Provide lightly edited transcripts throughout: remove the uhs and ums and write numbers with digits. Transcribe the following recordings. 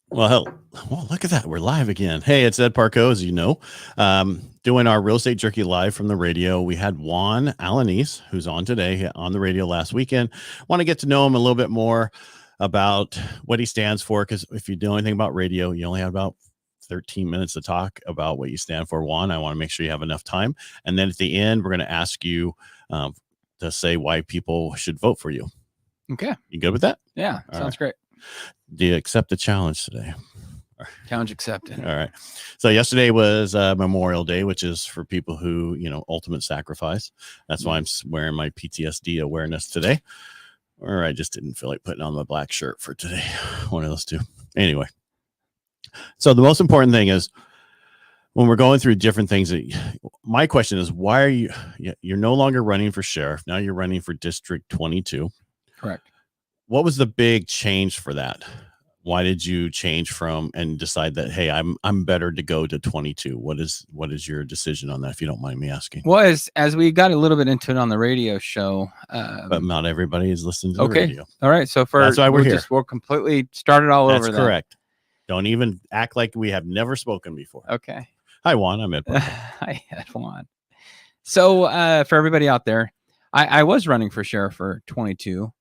Well, look at that. We're live again. Hey, it's Ed Parcaut, as you know, doing our Real Estate Jerky live from the radio. We had Juan Alanis, who's on today, on the radio last weekend. Want to get to know him a little bit more about what he stands for, because if you know anything about radio, you only have about 13 minutes to talk about what you stand for. Juan, I want to make sure you have enough time. And then at the end, we're going to ask you to say why people should vote for you. Okay. You good with that? Yeah, sounds great. Do you accept the challenge today? Challenge accepted. All right. So yesterday was Memorial Day, which is for people who, ultimate sacrifice. That's why I'm wearing my PTSD awareness today. Or I just didn't feel like putting on my black shirt for today. One of those two. Anyway. So the most important thing is when we're going through different things, my question is, why are you're no longer running for sheriff. Now you're running for District 22. Correct. What was the big change for that? Why did you change from and decide that, hey, I'm better to go to 22? What is your decision on that, if you don't mind me asking? Well, as we got a little bit into it on the radio show, but not everybody is listening to the radio. All right, so that's why we're here. We'll completely start it all over. That's correct. Don't even act like we have never spoken before. Okay. Hi, Juan. I'm Ed. Hi, Ed. Juan. So for everybody out there, I was running for sheriff for 22.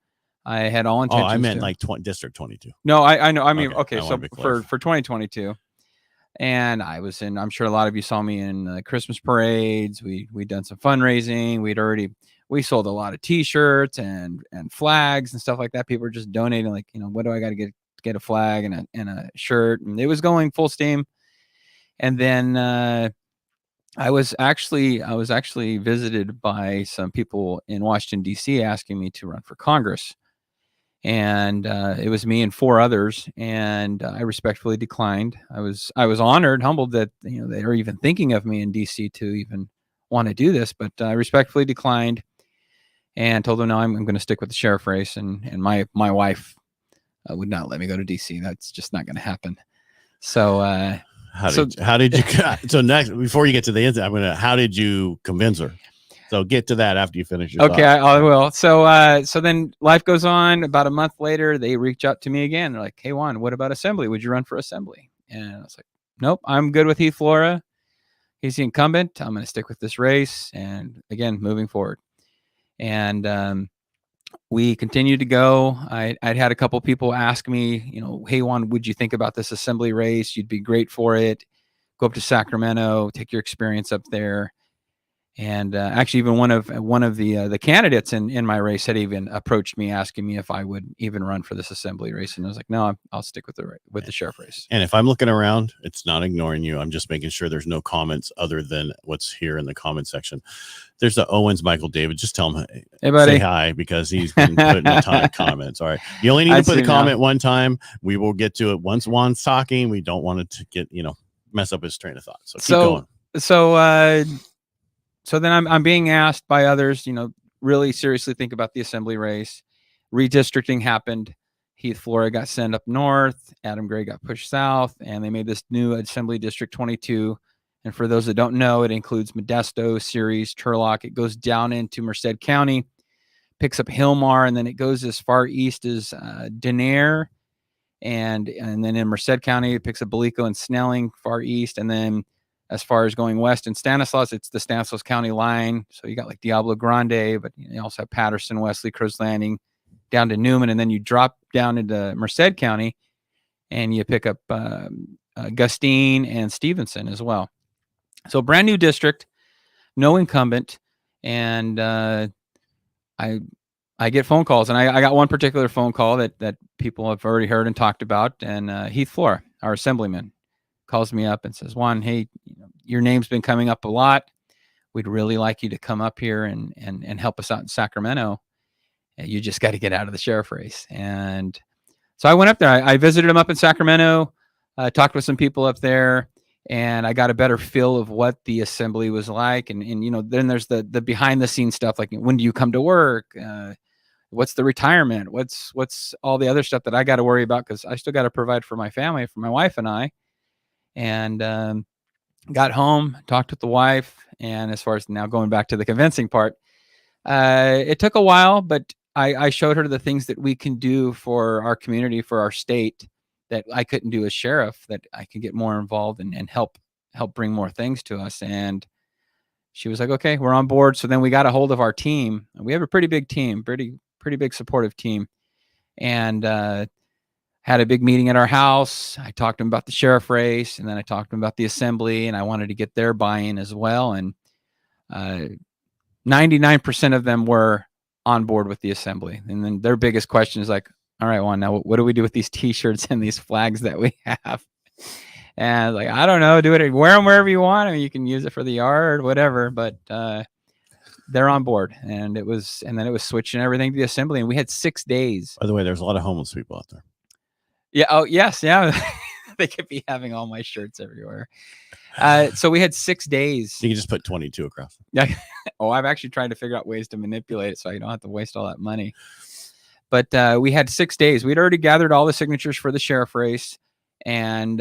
I had all intentions. Oh, I meant like District 22. No, I know. I mean, okay. So for 2022, and I was in. I'm sure a lot of you saw me in Christmas parades. We'd done some fundraising. We sold a lot of T-shirts and flags and stuff like that. People were just donating, like, what do I got to get a flag and a shirt, and it was going full steam. And then I was actually visited by some people in Washington D.C. asking me to run for Congress. And it was me and 4 others, and I respectfully declined. I was honored, humbled that they were even thinking of me in DC to even want to do this, but I respectfully declined and told them, no, I'm going to stick with the sheriff race. And my wife would not let me go to DC. That's just not going to happen. So how did you? So next, before you get to the end, how did you convince her? So get to that after you finish your Okay, I will. So then life goes on. About a month later, they reach out to me again. They're like, hey, Juan, what about Assembly? Would you run for Assembly? And I was like, nope, I'm good with Heath Flora. He's the incumbent. I'm going to stick with this race. And again, moving forward. And we continued to go. I'd had a couple people ask me, hey, Juan, would you think about this Assembly race? You'd be great for it. Go up to Sacramento, take your experience up there. And actually, even one of the candidates in my race had even approached me, asking me if I would even run for this Assembly race. And I was like, no, I'll stick with the sheriff race. And if I'm looking around, it's not ignoring you. I'm just making sure there's no comments other than what's here in the comment section. There's the Owens Michael David. Just tell him, hey, buddy, say hi, because he's been putting a ton of comments. All right, you only need to put a comment one time. We will get to it once Juan's talking. We don't want it to get mess up his train of thought. So keep going. So then I'm being asked by others, really seriously think about the Assembly race. Redistricting happened. Heath Flora got sent up north. Adam Gray got pushed south, and they made this new Assembly District 22. And for those that don't know, it includes Modesto, Ceres, Turlock. It goes down into Merced County, picks up Hillmar, and then it goes as far east as Denair. And then in Merced County, it picks up Belico and Snelling, far east, and then as far as going west in Stanislaus, it's the Stanislaus County line. So you got like Diablo Grande, but you also have Patterson, Wesley, Crow's Landing, down to Newman, and then you drop down into Merced County, and you pick up Gustine and Stevenson as well. So brand new district, no incumbent, and I get phone calls, and I got one particular phone call that people have already heard and talked about, and Heath Flora, our assemblyman, calls me up and says, Juan, hey, your name's been coming up a lot. We'd really like you to come up here and help us out in Sacramento. You just got to get out of the sheriff race. And so I went up there. I visited him up in Sacramento, talked with some people up there, and I got a better feel of what the assembly was like. And then there's the behind the scenes stuff, like when do you come to work? What's the retirement? What's all the other stuff that I got to worry about? Because I still got to provide for my family, for my wife and I. And got home, talked with the wife, and as far as now going back to the convincing part, it took a while, but I showed her the things that we can do for our community, for our state, that I couldn't do as sheriff, that I could get more involved and help bring more things to us. And she was like, okay, we're on board. So then we got a hold of our team. We have a pretty big team, pretty big supportive team. And had a big meeting at our house. I talked to them about the sheriff race, and then I talked to them about the assembly, and I wanted to get their buy-in as well. And 99% of them were on board with the assembly. And then their biggest question is like, all right, Juan, now what do we do with these t-shirts and these flags that we have? And like, I don't know, wear them wherever you want. I mean, you can use it for the yard, whatever, but they're on board. And then it was switching everything to the assembly. And we had 6 days. By the way, there's a lot of homeless people out there. Yeah. Oh, yes. Yeah. They could be having all my shirts everywhere. So we had 6 days. You can just put 22 across. Yeah. Oh, I've actually tried to figure out ways to manipulate it so I don't have to waste all that money. But we had 6 days. We'd already gathered all the signatures for the sheriff race. And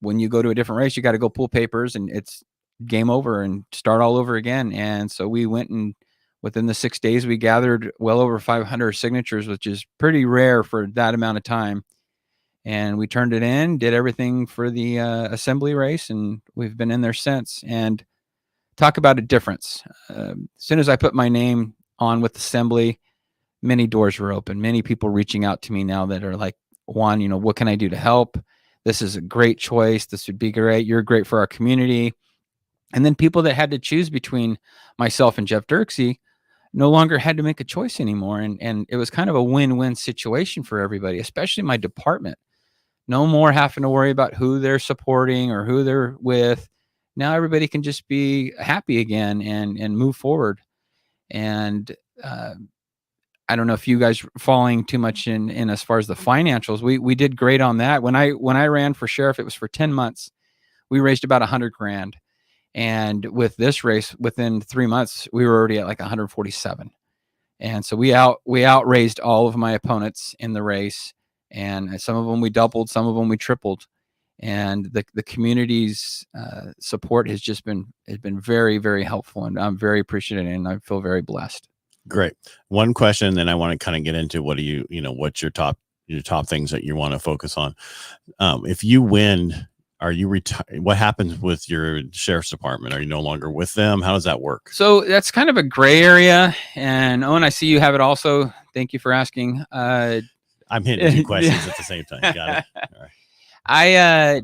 when you go to a different race, you got to go pull papers, and it's game over and start all over again. And so we went, and within the 6 days, we gathered well over 500 signatures, which is pretty rare for that amount of time. And we turned it in, did everything for the assembly race, and we've been in there since. And talk about a difference. As soon as I put my name on with assembly, many doors were open. Many people reaching out to me now that are like, Juan, what can I do to help? This is a great choice. This would be great. You're great for our community. And then people that had to choose between myself and Jeff Dirksey no longer had to make a choice anymore. And it was kind of a win-win situation for everybody, especially my department. No more having to worry about who they're supporting or who they're with. Now everybody can just be happy again and move forward. And I don't know if you guys are falling too much in as far as the financials. We did great on that. When I ran for sheriff, it was for 10 months. We raised about $100,000. And with this race, within 3 months, we were already at like 147. And so we outraised all of my opponents in the race. And some of them we doubled, some of them we tripled. And the community's support has been very, very helpful. And I'm very appreciative, and I feel very blessed. Great. One question, then I want to kind of get into what's your top things that you want to focus on. If you win, are you retired? What happens with your sheriff's department? Are you no longer with them? How does that work? So that's kind of a gray area. And Owen, I see you have it also. Thank you for asking. I'm hitting 2 questions at the same time. Got it. All right.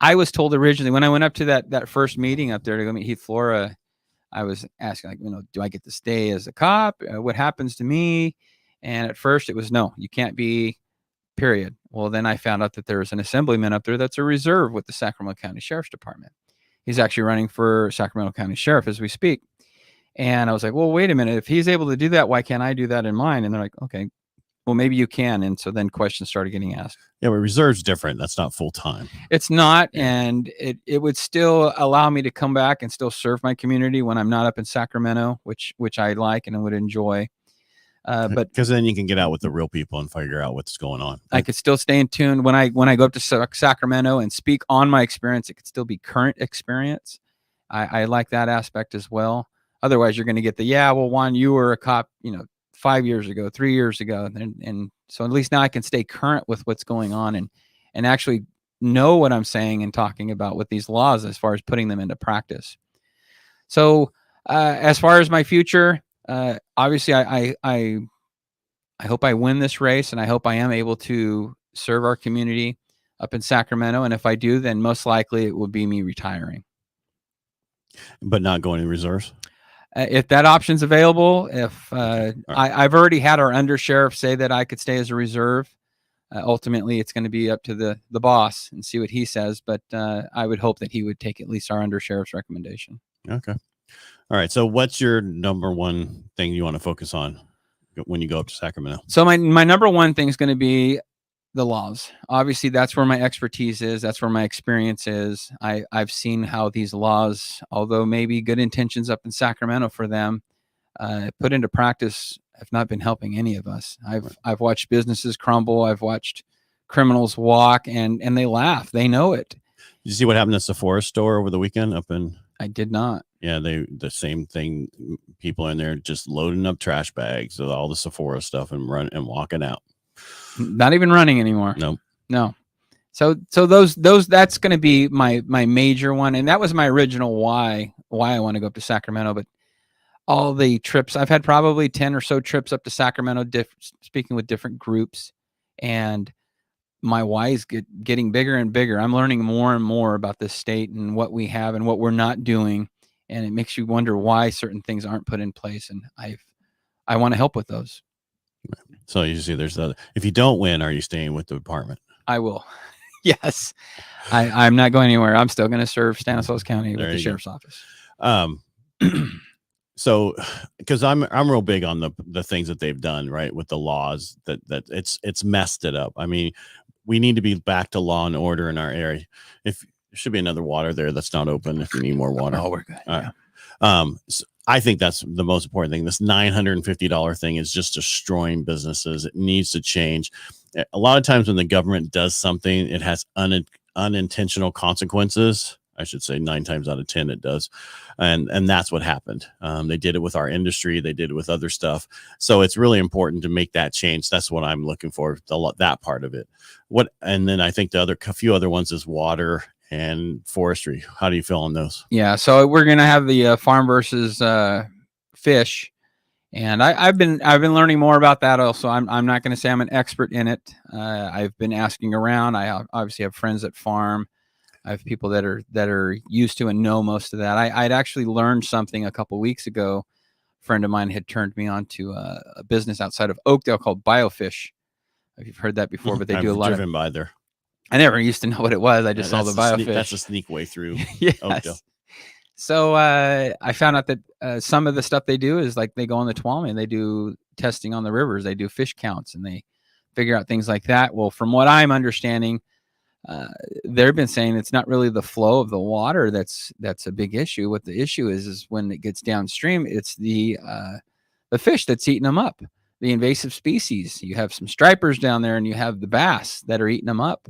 I was told originally when I went up to that first meeting up there to go meet Heath Flora, I was asking, like, do I get to stay as a cop? What happens to me? And at first it was, no, you can't be, period. Well, then I found out that there was an assemblyman up there that's a reserve with the Sacramento County Sheriff's Department. He's actually running for Sacramento County Sheriff as we speak. And I was like, well, wait a minute. If he's able to do that, why can't I do that in mine? And they're like, okay, well, maybe you can. And so then questions started getting asked. Yeah, but reserve's different. That's not full time. It's not. And it would still allow me to come back and still serve my community when I'm not up in Sacramento, which I like and I would enjoy. But because then you can get out with the real people and figure out what's going on. I could still stay in tune when I go up to Sacramento and speak on my experience. It could still be current experience. I like that aspect as well. Otherwise, you're going to get Juan, you were a cop, 5 years ago, 3 years ago. And so at least now I can stay current with what's going on and actually know what I'm saying and talking about with these laws as far as putting them into practice. So as far as my future, obviously I hope I win this race, and I hope I am able to serve our community up in Sacramento. And if I do, then most likely it will be me retiring. But not going in reserves? If that option's available, I've already had our undersheriff say that I could stay as a reserve. Ultimately, it's going to be up to the boss and see what he says. But I would hope that he would take at least our undersheriff's recommendation. Okay. All right. So what's your number one thing you want to focus on when you go up to Sacramento? So my number one thing is going to be the laws. Obviously, that's where my expertise is. That's where my experience is. I've seen how these laws, although maybe good intentions up in Sacramento for them, put into practice, have not been helping any of us. I've watched businesses crumble. I've watched criminals walk, and they laugh. They know it. Did you see what happened at the Forest store over the weekend up in? I did not. Yeah, the same thing. People in there just loading up trash bags with all the Sephora stuff and walking out. Not even running anymore. No. So those that's going to be my major one, and that was my original why I want to go up to Sacramento. But all the trips I've had, probably 10 or so trips up to Sacramento, speaking with different groups, and my why is getting bigger and bigger. I'm learning more and more about this state and what we have and what we're not doing, and it makes you wonder why certain things aren't put in place. And I want to help with those. So you see, there's the, if you don't win, are you staying with the department? I will. Yes. I'm not going anywhere. I'm still going to serve Stanislaus County with the sheriff's office. So, because I'm real big on the things that they've done, right, with the laws that it's messed it up. I mean, we need to be back to law and order in our area. If there should be another water there that's not open, if you need more water. Oh, we're good. So I think that's the most important thing. This $950 thing is just destroying businesses. It needs to change. A lot of times when the government does something, it has unintentional consequences. I should say 9 times out of 10 it does. And that's what happened. They did it with our industry. They did it with other stuff. So it's really important to make that change. That's what I'm looking for, that part of it. And then I think a few other ones is water and forestry. How do you feel on those? Yeah. So we're going to have the farm versus fish. And I've been learning more about that also. I'm not going to say I'm an expert in it. I've been asking around. I obviously have friends that farm. I have people that are used to and know most of that. I'd actually learned something a couple weeks ago. A friend of mine had turned me on to a business outside of Oakdale called Biofish. If you've heard that before, but they do a lot of by there. I never used to know what it was. I just saw the Biofish. That's a sneak way through. Yes. Oakdale. So I found out that some of the stuff they do is like they go on the Tuolumne and they do testing on the rivers. They do fish counts and they figure out things like that. Well, from what I'm understanding, they've been saying it's not really the flow of the water that's a big issue. What the issue is when it gets downstream, it's the fish that's eating them up, the invasive species. You have some stripers down there and you have the bass that are eating them up.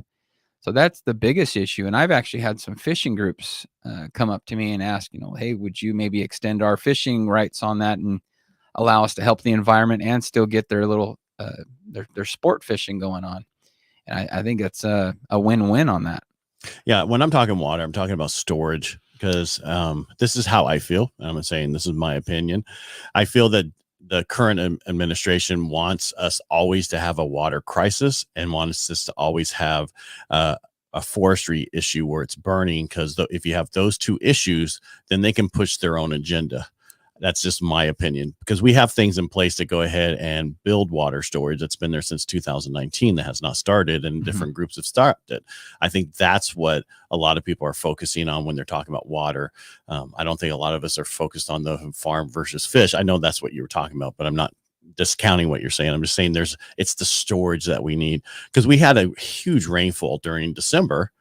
So that's the biggest issue. And I've actually had some fishing groups come up to me and ask, hey, would you maybe extend our fishing rights on that and allow us to help the environment and still get their little their sport fishing going on? And I think that's a win-win on that. Yeah. When I'm talking water, I'm talking about storage because this is how I feel. I'm saying this is my opinion. I feel that the current administration wants us always to have a water crisis and wants us to always have a forestry issue where it's burning. Because if you have those two issues, then they can push their own agenda. That's just my opinion, because we have things in place to go ahead and build water storage that's been there since 2019 that has not started, and different groups have started. I think that's what a lot of people are focusing on when they're talking about water. I don't think a lot of us are focused on the farm versus fish. I know that's what you were talking about, but I'm not discounting what you're saying. I'm just saying it's the storage that we need, because we had a huge rainfall during December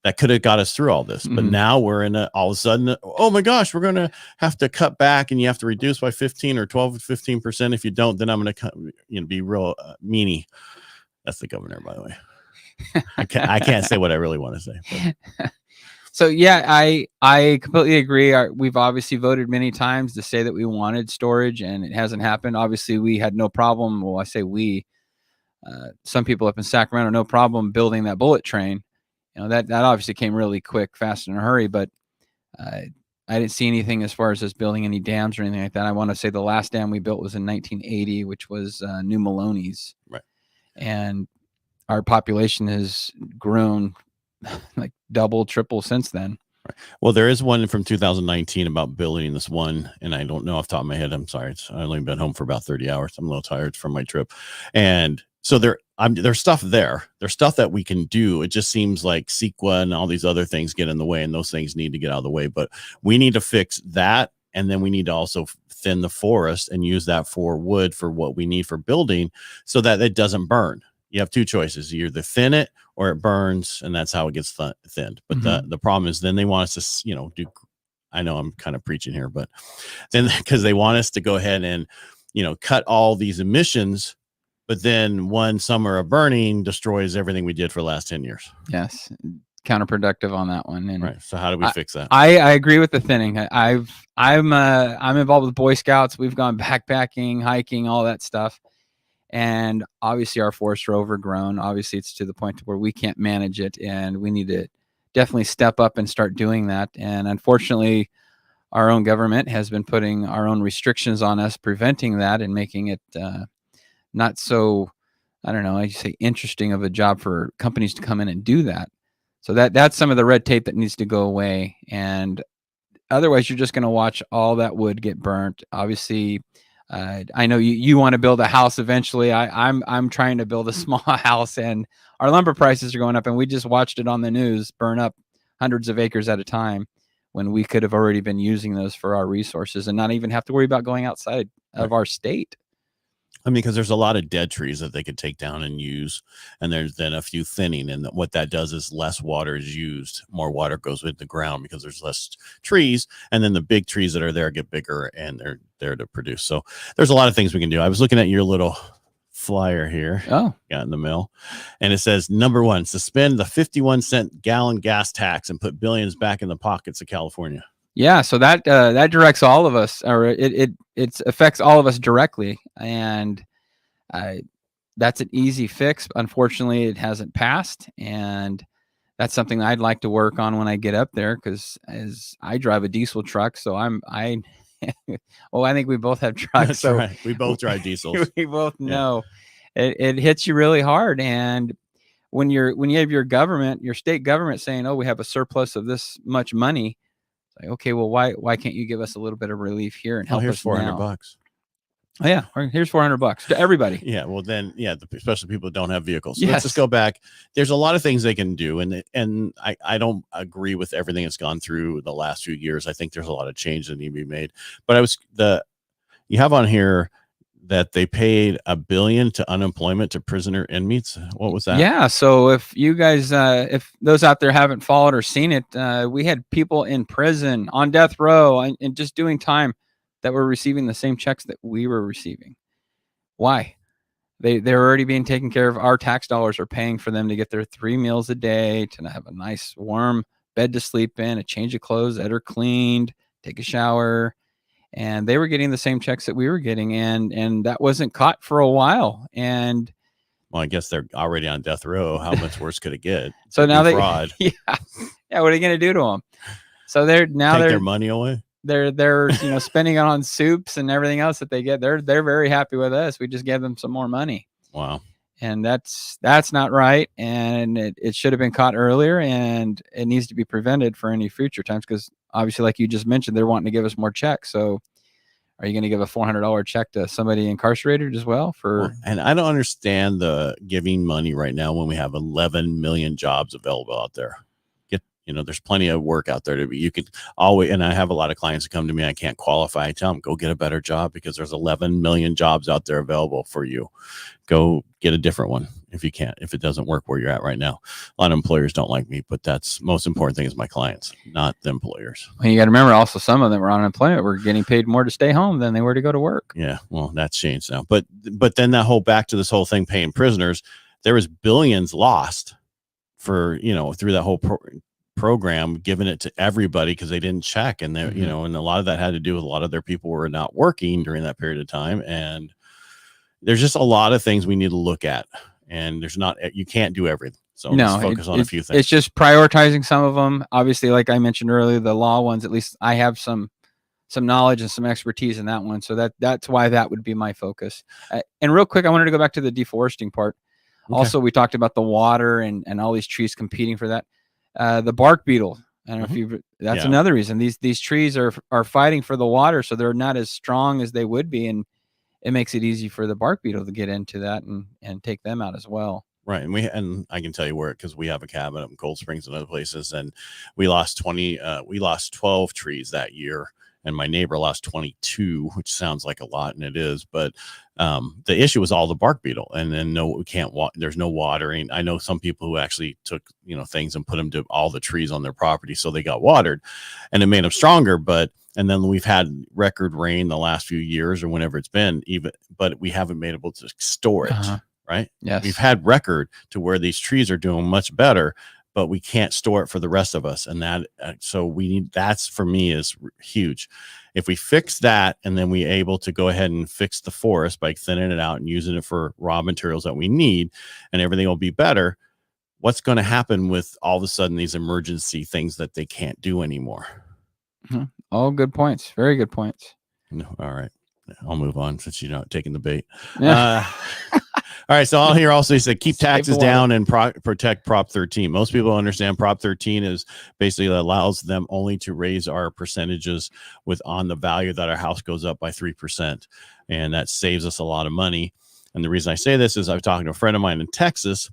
that could have got us through all this. But now we're in all of a sudden, oh my gosh, we're going to have to cut back and you have to reduce by 15 or 12 to 15%. If you don't, then I'm going to be real meanie. That's the governor, by the way. I can't say what I really want to say. But. So yeah, I completely agree. We've obviously voted many times to say that we wanted storage and it hasn't happened. Obviously we had no problem. Well, I say some people up in Sacramento, no problem building that bullet train. That obviously came really quick, fast, in a hurry, but I didn't see anything as far as us building any dams or anything like that. I want to say the last dam we built was in 1980, which was New Maloney's. Right. And our population has grown like double, triple since then. Right. Well, there is one from 2019 about building this one, and I don't know off the top of my head. I'm sorry. I've only been home for about 30 hours. I'm a little tired from my trip. And so there's stuff there. There's stuff that we can do. It just seems like CEQA and all these other things get in the way, and those things need to get out of the way. But we need to fix that, and then we need to also thin the forest and use that for wood for what we need for building so that it doesn't burn. You have two choices. You either thin it or it burns, and that's how it gets thinned. But the problem is then they want us to, do, I know I'm kind of preaching here, but then because they want us to go ahead and, cut all these emissions, but then one summer of burning destroys everything we did for the last 10 years. Yes. Counterproductive on that one. And right. So how do we fix that? I agree with the thinning. I'm involved with Boy Scouts. We've gone backpacking, hiking, all that stuff. And obviously our forests are overgrown. Obviously it's to the point where we can't manage it, and we need to definitely step up and start doing that. And unfortunately, our own government has been putting our own restrictions on us, preventing that and making it not so, I don't know, I say interesting of a job for companies to come in and do that. So that's some of the red tape that needs to go away. And otherwise, you're just going to watch all that wood get burnt. Obviously, I know you want to build a house eventually. I'm trying to build a small house, and our lumber prices are going up. And we just watched it on the news burn up hundreds of acres at a time, when we could have already been using those for our resources and not even have to worry about going outside of our state. I mean, because there's a lot of dead trees that they could take down and use, and there's then a few thinning, and what that does is less water is used, more water goes into the ground because there's less trees, and then the big trees that are there get bigger and they're there to produce. So there's a lot of things we can do. I was looking at your little flyer here, got in the mail, and it says, number 1, suspend the 51-cent gallon gas tax and put billions back in the pockets of California. Yeah, so that directs all of us, or it affects all of us directly, and that's an easy fix. Unfortunately, it hasn't passed, and that's something I'd like to work on when I get up there, because as I drive a diesel truck, so well, I think we both have trucks. That's so right. We both drive diesels. We both know it hits you really hard, and when you have your government, your state government saying, "Oh, we have a surplus of this much money." Like, okay, well, why can't you give us a little bit of relief here and help here's us $400. now? Oh, yeah, here's $400 to everybody. Yeah, well then, especially people who don't have vehicles. So Yes. Let's just go back. There's a lot of things they can do, and I don't agree with everything that's gone through the last few years. I think there's a lot of change that need to be made. But you have on here that they paid $1 billion to unemployment to prisoner inmates. What was that? Yeah. So if you guys, if those out there haven't followed or seen it, we had people in prison on death row and just doing time that were receiving the same checks that we were receiving. Why? They're already being taken care of. Our tax dollars are paying for them to get their 3 meals a day, to have a nice warm bed to sleep in, a change of clothes that are cleaned, take a shower. And they were getting the same checks that we were getting, and that wasn't caught for a while. And well, I guess they're already on death row. How much worse could it get? So now fraud. Yeah. What are you going to do to them? So take their money away. They're spending it on soups and everything else that they get. They're very happy with us. We just gave them some more money. Wow. And that's not right. And it should have been caught earlier, and it needs to be prevented for any future times, because obviously, like you just mentioned, they're wanting to give us more checks. So are you going to give a $400 check to somebody incarcerated as well? And I don't understand the giving money right now when we have 11 million jobs available out there. There's plenty of work out there to be. You could always, and I have a lot of clients that come to me, I can't qualify. I tell them, go get a better job, because there's 11 million jobs out there available for you. Go get a different one if you can't, if it doesn't work where you're at right now. A lot of employers don't like me, but that's most important thing is my clients, not the employers. Well, you got to remember also, some of them were on unemployment, were getting paid more to stay home than they were to go to work. Yeah. Well, that's changed now, but then back to this whole thing, paying prisoners, there was billions lost for, through that whole program, giving it to everybody because they didn't check, and they and a lot of that had to do with a lot of their people were not working during that period of time. And there's just a lot of things we need to look at, and you can't do everything. So let's focus on a few things. It's just prioritizing some of them. Obviously, like I mentioned earlier, the law ones, at least I have some knowledge and some expertise in that one. So that's why that would be my focus. And real quick, I wanted to go back to the deforesting part. Okay. Also, we talked about the water and all these trees competing for that. The bark beetle. I don't know if that's another reason. These trees are fighting for the water, so they're not as strong as they would be, and it makes it easy for the bark beetle to get into that and take them out as well. Right. And I can tell you where, because we have a cabin up in Cold Springs and other places, and we lost 12 trees that year. And my neighbor lost 22, which sounds like a lot, and it is. But the issue was all the bark beetle, and then we can't. There's no watering. I know some people who actually took things and put them to all the trees on their property, so they got watered, and it made them stronger. And then we've had record rain the last few years, or whenever it's been, but we haven't been able to store it. Right? Yes, we've had record to where these trees are doing much better, but we can't store it for the rest of us. And that, so that's for me is huge. If we fix that and then we able to go ahead and fix the forest by thinning it out and using it for raw materials that we need, and everything will be better, what's going to happen with all of a sudden these emergency things that they can't do anymore? All good points. Very good points. No, all right. I'll move on since you're not taking the bait. Yeah. All right. So I'll hear also, he said, keep Save the taxes water. down and protect Prop 13. Most people understand Prop 13 is basically allows them only to raise our percentages on the value that our house goes up by 3%. And that saves us a lot of money. And the reason I say this is I was talking to a friend of mine in Texas.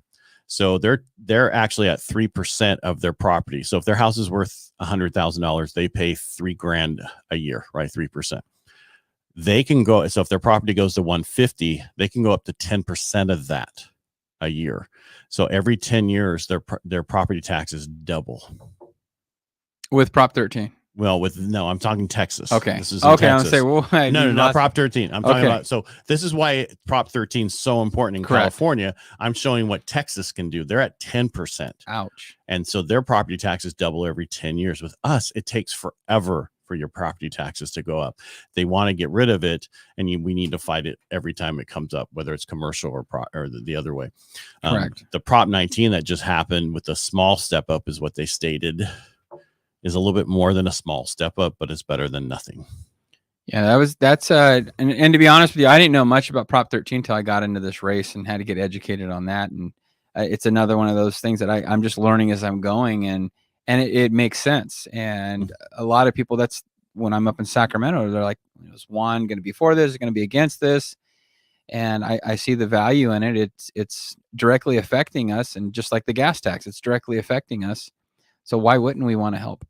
So they're actually at 3% of their property. So if their house is worth $100,000, they pay $3,000 a year, right? 3%. They can go, so if their property goes to 150, they can go up to 10% of that a year. So every 10 years, their property taxes double. With Prop 13. Well, I'm talking Texas. Okay. This is in okay. Texas. I'm gonna say, well, No, not Prop 13. I'm talking Okay. about, so this is why Prop 13 is so important in Correct. California. I'm showing what Texas can do. They're at 10%. Ouch. And so their property taxes double every 10 years. With us, it takes forever for your property taxes to go up. They want to get rid of it, and we need to fight it every time it comes up, whether it's commercial or the other way. Correct. The Prop 19 that just happened with the small step up is what they stated is a little bit more than a small step up, but it's better than nothing. Yeah, that's and to be honest with you, I didn't know much about Prop 13 until I got into this race and had to get educated on that. And it's another one of those things that I'm just learning as I'm going, and it makes sense. And a lot of people, that's when I'm up in Sacramento, they're like, is Juan going to be for this? Is going to be against this? And I see the value in it. It's directly affecting us, and just like the gas tax, it's directly affecting us. So why wouldn't we want to help?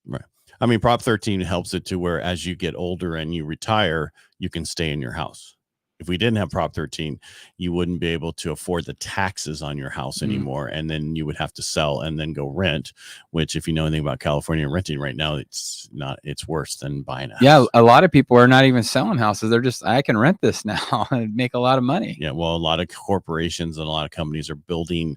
Right. I mean, Prop 13 helps it to where as you get older and you retire, you can stay in your house. If we didn't have Prop 13, you wouldn't be able to afford the taxes on your house anymore. And then you would have to sell and then go rent, which if you know anything about California renting right now, it's worse than buying a house. Yeah. A lot of people are not even selling houses. They're just, I can rent this now and make a lot of money. Yeah. Well, a lot of corporations and a lot of companies are building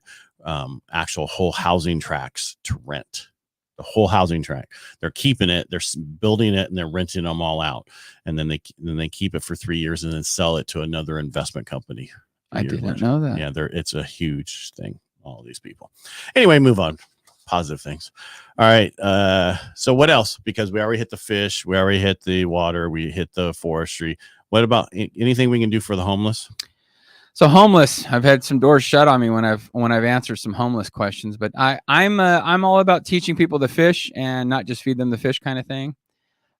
actual whole housing tracts to rent. The whole housing tract, they're keeping it, they're building it, and they're renting them all out, and then they keep it for 3 years and then sell it to another investment company. I didn't know that. Yeah, it's a huge thing. All these people. Anyway, move on. Positive things. All right. So what else? Because we already hit the fish, we already hit the water, we hit the forestry. What about anything we can do for the homeless? So homeless, I've had some doors shut on me when I've answered some homeless questions, but I'm all about teaching people to fish and not just feed them the fish kind of thing.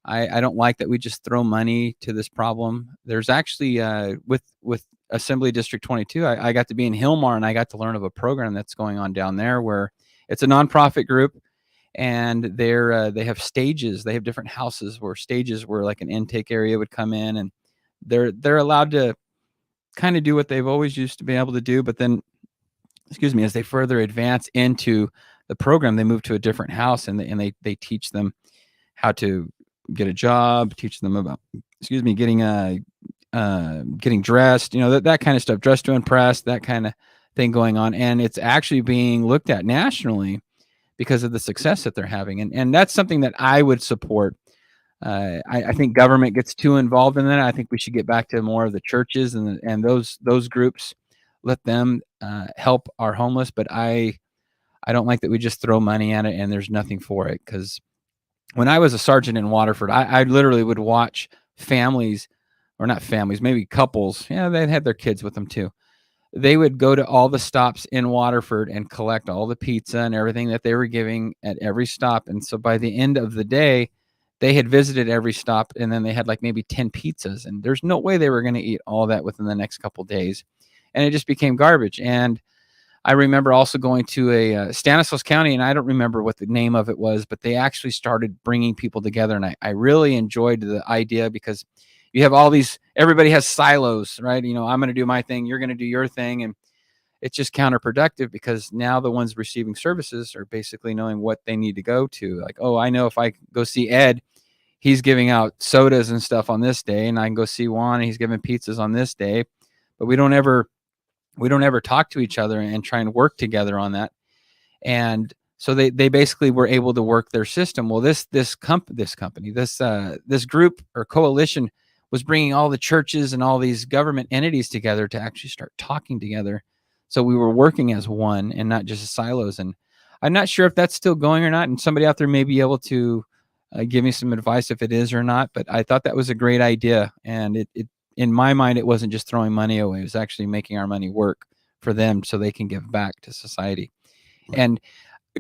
I don't like that we just throw money to this problem. There's actually with Assembly District 22, I got to be in Hillmar, and I got to learn of a program that's going on down there where it's a nonprofit group, and they have stages. They have different houses where stages where like an intake area would come in, and they're allowed to kind of do what they've always used to be able to do, but then, as they further advance into the program, they move to a different house, and they teach them how to get a job, teach them about, getting dressed, that kind of stuff, dress to impress, that kind of thing going on. And it's actually being looked at nationally because of the success that they're having. And that's something that I would support. I think government gets too involved in that. I think we should get back to more of the churches and those groups, let them help our homeless. But I don't like that we just throw money at it and there's nothing for it. Because when I was a sergeant in Waterford, I literally would watch families, or not families, maybe couples. Yeah, they had their kids with them too. They would go to all the stops in Waterford and collect all the pizza and everything that they were giving at every stop. And so by the end of the day, they had visited every stop, and then they had like maybe 10 pizzas, and there's no way they were going to eat all that within the next couple of days. And it just became garbage. And I remember also going to a Stanislaus County, and I don't remember what the name of it was, but they actually started bringing people together. And I really enjoyed the idea, because you have all these, everybody has silos, right? I'm going to do my thing, you're going to do your thing. And it's just counterproductive, because now the ones receiving services are basically knowing what they need to go to. Like, oh, I know if I go see Ed, he's giving out sodas and stuff on this day, and I can go see Juan, and he's giving pizzas on this day. But we don't ever talk to each other and try and work together on that. And So they basically were able to work their system. Well, this group or coalition was bringing all the churches and all these government entities together to actually start talking together. So we were working as one and not just silos. And I'm not sure if that's still going or not. And somebody out there may be able to give me some advice if it is or not. But I thought that was a great idea. And it in my mind, it wasn't just throwing money away. It was actually making our money work for them so they can give back to society. Right. And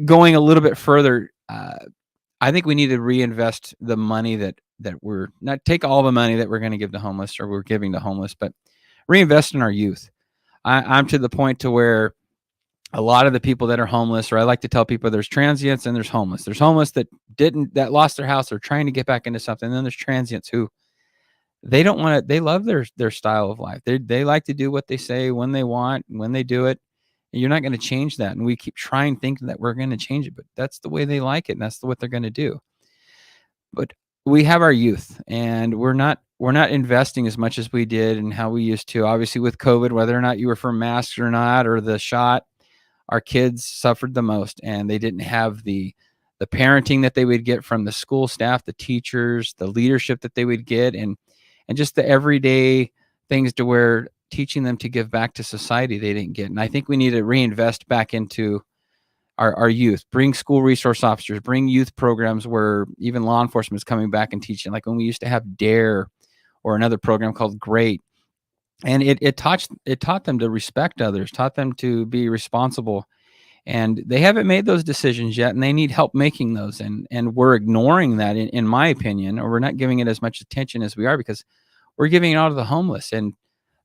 going a little bit further, I think we need to reinvest the money that we're not take all the money that we're going to give to homeless or we're giving to homeless, but reinvest in our youth. I'm to the point to where a lot of the people that are homeless, or I like to tell people there's transients and there's homeless. There's homeless that lost their house. They're trying to get back into something. And then there's transients who they don't want to, they love their style of life. They like to do what they say when they want, when they do it. And you're not going to change that. And we keep trying thinking that we're going to change it, but that's the way they like it. And that's what they're going to do. But we have our youth and we're not investing as much as we did and how we used to. Obviously with COVID, whether or not you were for masks or not, or the shot, our kids suffered the most and they didn't have the parenting that they would get from the school staff, the teachers, the leadership that they would get, and just the everyday things to where teaching them to give back to society they didn't get. And I think we need to reinvest back into our youth, bring school resource officers, bring youth programs where even law enforcement is coming back and teaching, like when we used to have DARE or another program called GREAT. And it taught them to respect others, taught them to be responsible. And they haven't made those decisions yet, and they need help making those. And we're ignoring that, in my opinion, or we're not giving it as much attention as we are because we're giving it all to the homeless. And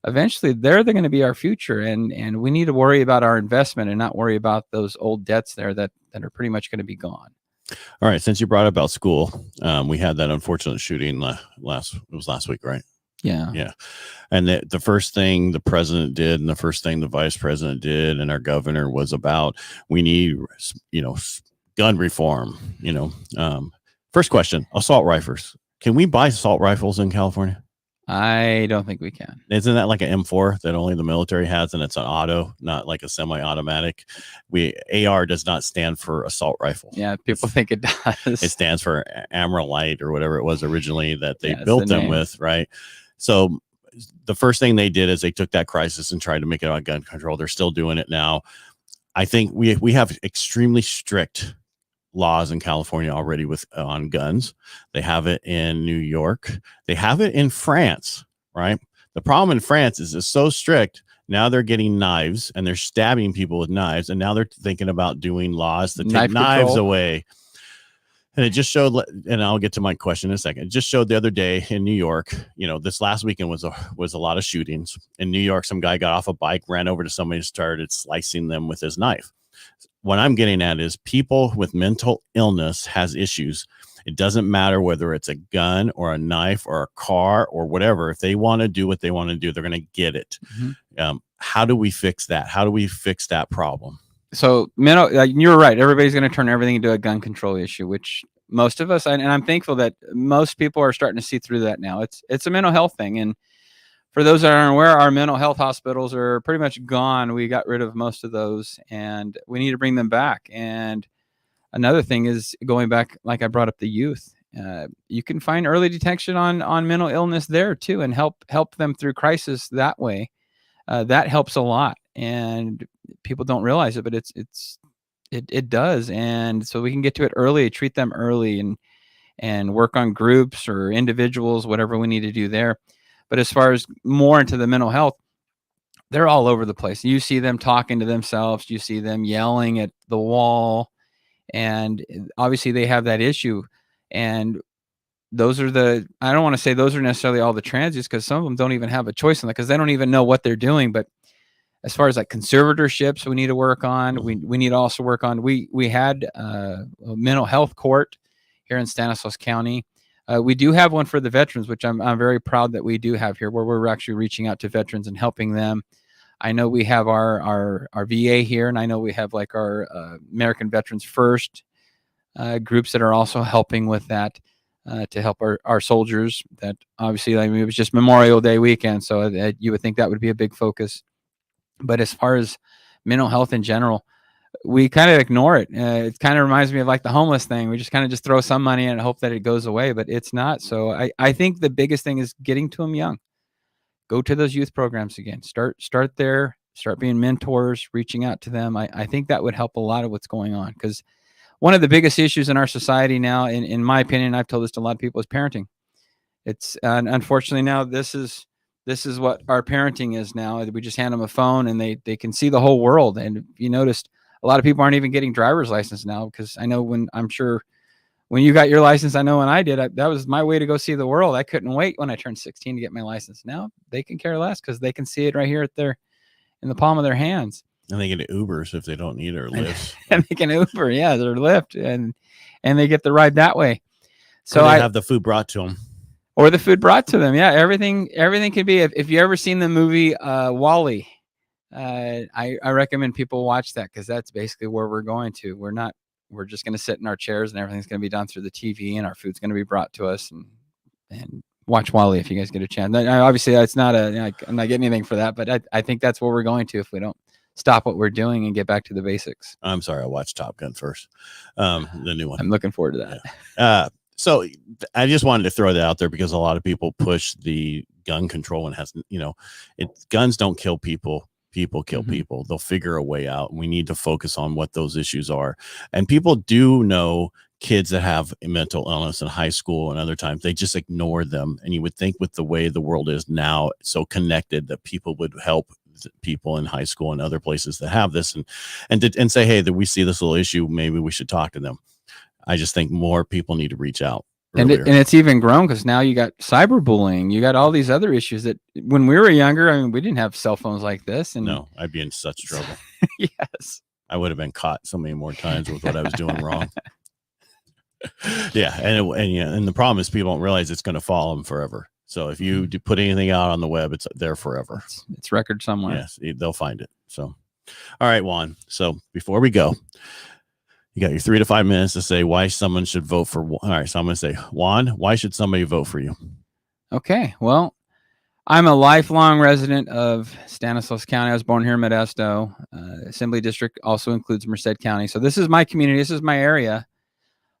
eventually they're going to be our future. And we need to worry about our investment and not worry about those old debts there that are pretty much going to be gone. All right. Since you brought up about school, we had that unfortunate shooting last week, right? Yeah. And the first thing the president did and the first thing the vice president did and our governor was about, we need, gun reform, first question, assault rifles. Can we buy assault rifles in California? I don't think we can. Isn't that like an M4 that only the military has and it's an auto, not like a semi-automatic? AR does not stand for assault rifle. Yeah, people think it does. It stands for Light or whatever it was originally that they built them with, right? So the first thing they did is they took that crisis and tried to make it on gun control. They're still doing it now. I think we have extremely strict laws in California already on guns. They have it in New York. They have it in France, right? The problem in France is it's so strict. Now they're getting knives and they're stabbing people with knives. And now they're thinking about doing laws to take knives away. And it just showed, and I'll get to my question in a second. It just showed the other day in New York, this last weekend was a lot of shootings. In New York, some guy got off a bike, ran over to somebody and started slicing them with his knife. What I'm getting at is people with mental illness has issues. It doesn't matter whether it's a gun or a knife or a car or whatever. If they want to do what they want to do, they're going to get it. Mm-hmm. How do we fix that? How do we fix that problem? So you're right. Everybody's going to turn everything into a gun control issue, which most of us, and I'm thankful that most people are starting to see through that now. It's a mental health thing. And for those that aren't aware, our mental health hospitals are pretty much gone. We got rid of most of those and we need to bring them back. And another thing is going back, like I brought up the youth. You can find early detection on mental illness there too, and help them through crisis that way. That helps a lot. And people don't realize it, but it does. And so we can get to it early, treat them early, and work on groups or individuals, whatever we need to do there. But as far as more into the mental health, they're all over the place. You see them talking to themselves, you see them yelling at the wall, and obviously they have that issue. And those are I don't want to say those are necessarily all the transients, because some of them don't even have a choice in that because they don't even know what they're doing. But as far as like conservatorships, we need to work on. We need to also work on. We had a mental health court here in Stanislaus County. We do have one for the veterans, which I'm very proud that we do have here, where we're actually reaching out to veterans and helping them. I know we have our VA here, and I know we have like our American Veterans First groups that are also helping with that to help our soldiers. That obviously, I mean, it was just Memorial Day weekend, so you would think that would be a big focus. But as far as mental health in general, we kind of ignore it. It kind of reminds me of like the homeless thing. We just kind of just throw some money in and hope that it goes away, but it's not. So I think the biggest thing is getting to them young. Go to those youth programs again. Start there. Start being mentors, reaching out to them. I think that would help a lot of what's going on, because one of the biggest issues in our society now, in my opinion, I've told this to a lot of people, is parenting. It's unfortunately now this is what our parenting is now. We just hand them a phone and they can see the whole world. And if you noticed, a lot of people aren't even getting driver's license now, because I know when you got your license, I know when I did, that was my way to go see the world. I couldn't wait when I turned 16 to get my license. Now they can care less, because they can see it right here in the palm of their hands. And they get Ubers if they don't need it, or Lyfts. And they can Uber, yeah, they're Lyft, and they get the ride that way. So they have the food brought to them. Or the food brought to them. Yeah, everything can be. If you ever seen the movie WALL-E, I recommend people watch that, because that's basically where we're going to. We're just going to sit in our chairs and everything's going to be done through the TV, and our food's going to be brought to us. And watch WALL-E if you guys get a chance. Obviously, that's not I'm not getting anything for that, but I think that's where we're going to if we don't stop what we're doing and get back to the basics. I'm sorry, I watched Top Gun first, the new one. I'm looking forward to that. Yeah. So I just wanted to throw that out there, because a lot of people push the gun control, and guns don't kill people. People kill people. They'll figure a way out. We need to focus on what those issues are. And people do know kids that have mental illness in high school and other times. They just ignore them. And you would think, with the way the world is now, so connected, that people would help people in high school and other places that have this, and say, hey, that we see this little issue, maybe we should talk to them. I just think more people need to reach out. And it's even grown, because now you got cyberbullying, you got all these other issues that when we were younger, I mean, we didn't have cell phones like this. And no, I'd be in such trouble. Yes, I would have been caught so many more times with what I was doing wrong. Yeah, and the problem is, people don't realize it's going to follow them forever. So if you do put anything out on the web, it's there forever. It's record somewhere. Yes, they'll find it. So, all right, Juan. So before we go, you got your 3 to 5 minutes to say why someone should vote for. All right, so I'm going to say, Juan, why should somebody vote for you? Okay, well, I'm a lifelong resident of Stanislaus County. I was born here in Modesto. Assembly District also includes Merced County. So this is my community. This is my area.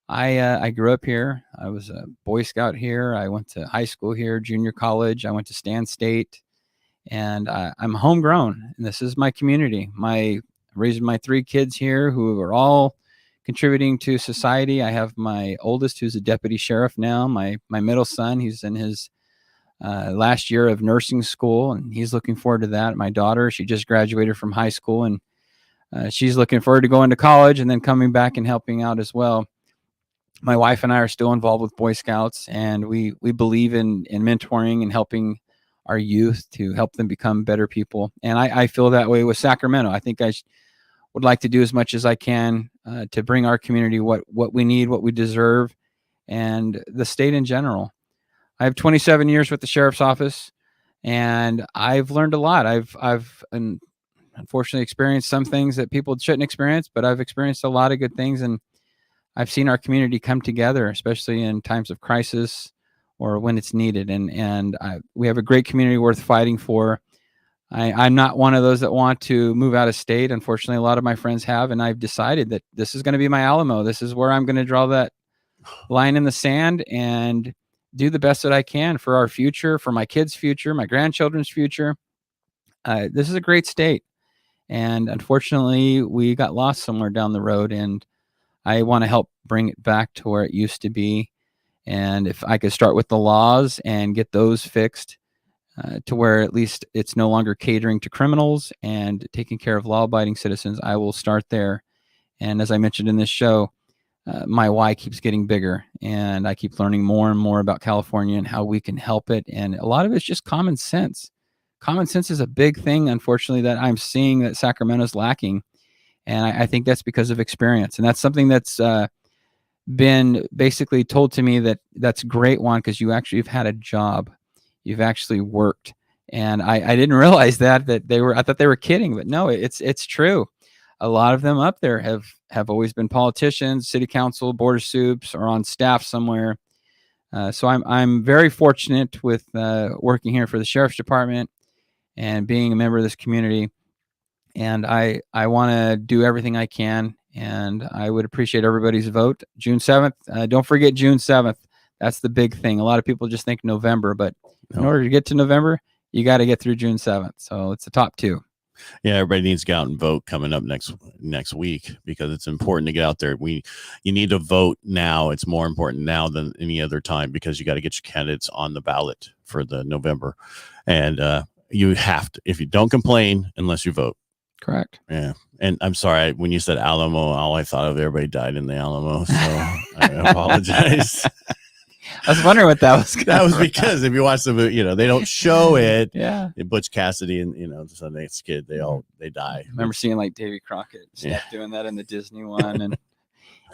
I grew up here. I was a Boy Scout here. I went to high school here, junior college. I went to Stan State, and I'm homegrown. And this is my community. Raising my 3 kids here, who are all contributing to society. I have my oldest, who's a deputy sheriff now. My middle son, he's in his last year of nursing school, and he's looking forward to that. My daughter, she just graduated from high school, and she's looking forward to going to college and then coming back and helping out as well. My wife and I are still involved with Boy Scouts, and we believe in mentoring and helping our youth to help them become better people. And I feel that way with Sacramento. I think I would like to do as much as I can to bring our community what we need, what we deserve, and the state in general. I have 27 years with the sheriff's office, and I've learned a lot. I've unfortunately experienced some things that people shouldn't experience, but I've experienced a lot of good things, and I've seen our community come together, especially in times of crisis or when it's needed. And we have a great community worth fighting for. I'm not one of those that want to move out of state. Unfortunately, a lot of my friends have, and I've decided that this is going to be my Alamo. This is where I'm going to draw that line in the sand and do the best that I can for our future, for my kids' future, my grandchildren's future. This is a great state. And unfortunately, we got lost somewhere down the road, and I want to help bring it back to where it used to be. And if I could start with the laws and get those fixed to where at least it's no longer catering to criminals and taking care of law-abiding citizens, I will start there. And as I mentioned in this show, my why keeps getting bigger, and I keep learning more and more about California and how we can help it. And a lot of it's just common sense. Common sense is a big thing, unfortunately, that I'm seeing that Sacramento's lacking. And I think that's because of experience. And that's something that's been basically told to me that's great, Juan, because you've had a job. You've actually worked. And I didn't realize that I thought they were kidding, but no, it's true. A lot of them up there have always been politicians, city council, board of soups, or on staff somewhere. So I'm very fortunate with working here for the sheriff's department and being a member of this community. And I want to do everything I can, and I would appreciate everybody's vote. June 7th. Don't forget June 7th. That's the big thing. A lot of people just think November, but in order to get to November, you got to get through June 7th. So it's the top 2. Yeah, everybody needs to go out and vote coming up next week, because it's important to get out there. You need to vote now. It's more important now than any other time, because you got to get your candidates on the ballot for the November. And you have to, if you don't complain unless you vote. Correct. Yeah. And I'm sorry, when you said Alamo, all I thought of, everybody died in the Alamo. So I apologize. I was wondering what that was. That was because if you watch the movie, they don't show it. Yeah. Butch Cassidy and, the Sundance Kid, they die. I remember seeing like Davy Crockett doing that in the Disney one. And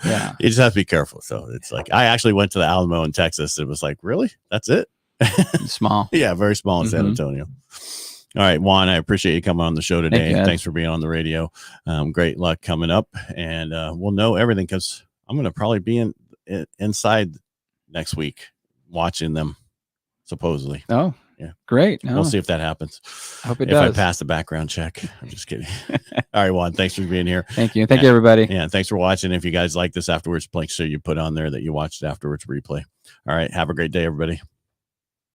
yeah. You just have to be careful. So it's like, I actually went to the Alamo in Texas. It was like, really? That's it? Small. Yeah, very small in San Antonio. All right, Juan, I appreciate you coming on the show today. Thanks for being on the radio. Great luck coming up. And we'll know everything, because I'm going to probably be inside next week watching them, supposedly. Oh, yeah. Great. We'll see if that happens. I hope it does. If I pass the background check. I'm just kidding. All right, Juan, thanks for being here. Thank you. Thank you, everybody. Yeah, thanks for watching. If you guys like this afterwards, make sure you put on there that you watched afterwards replay. All right, have a great day, everybody.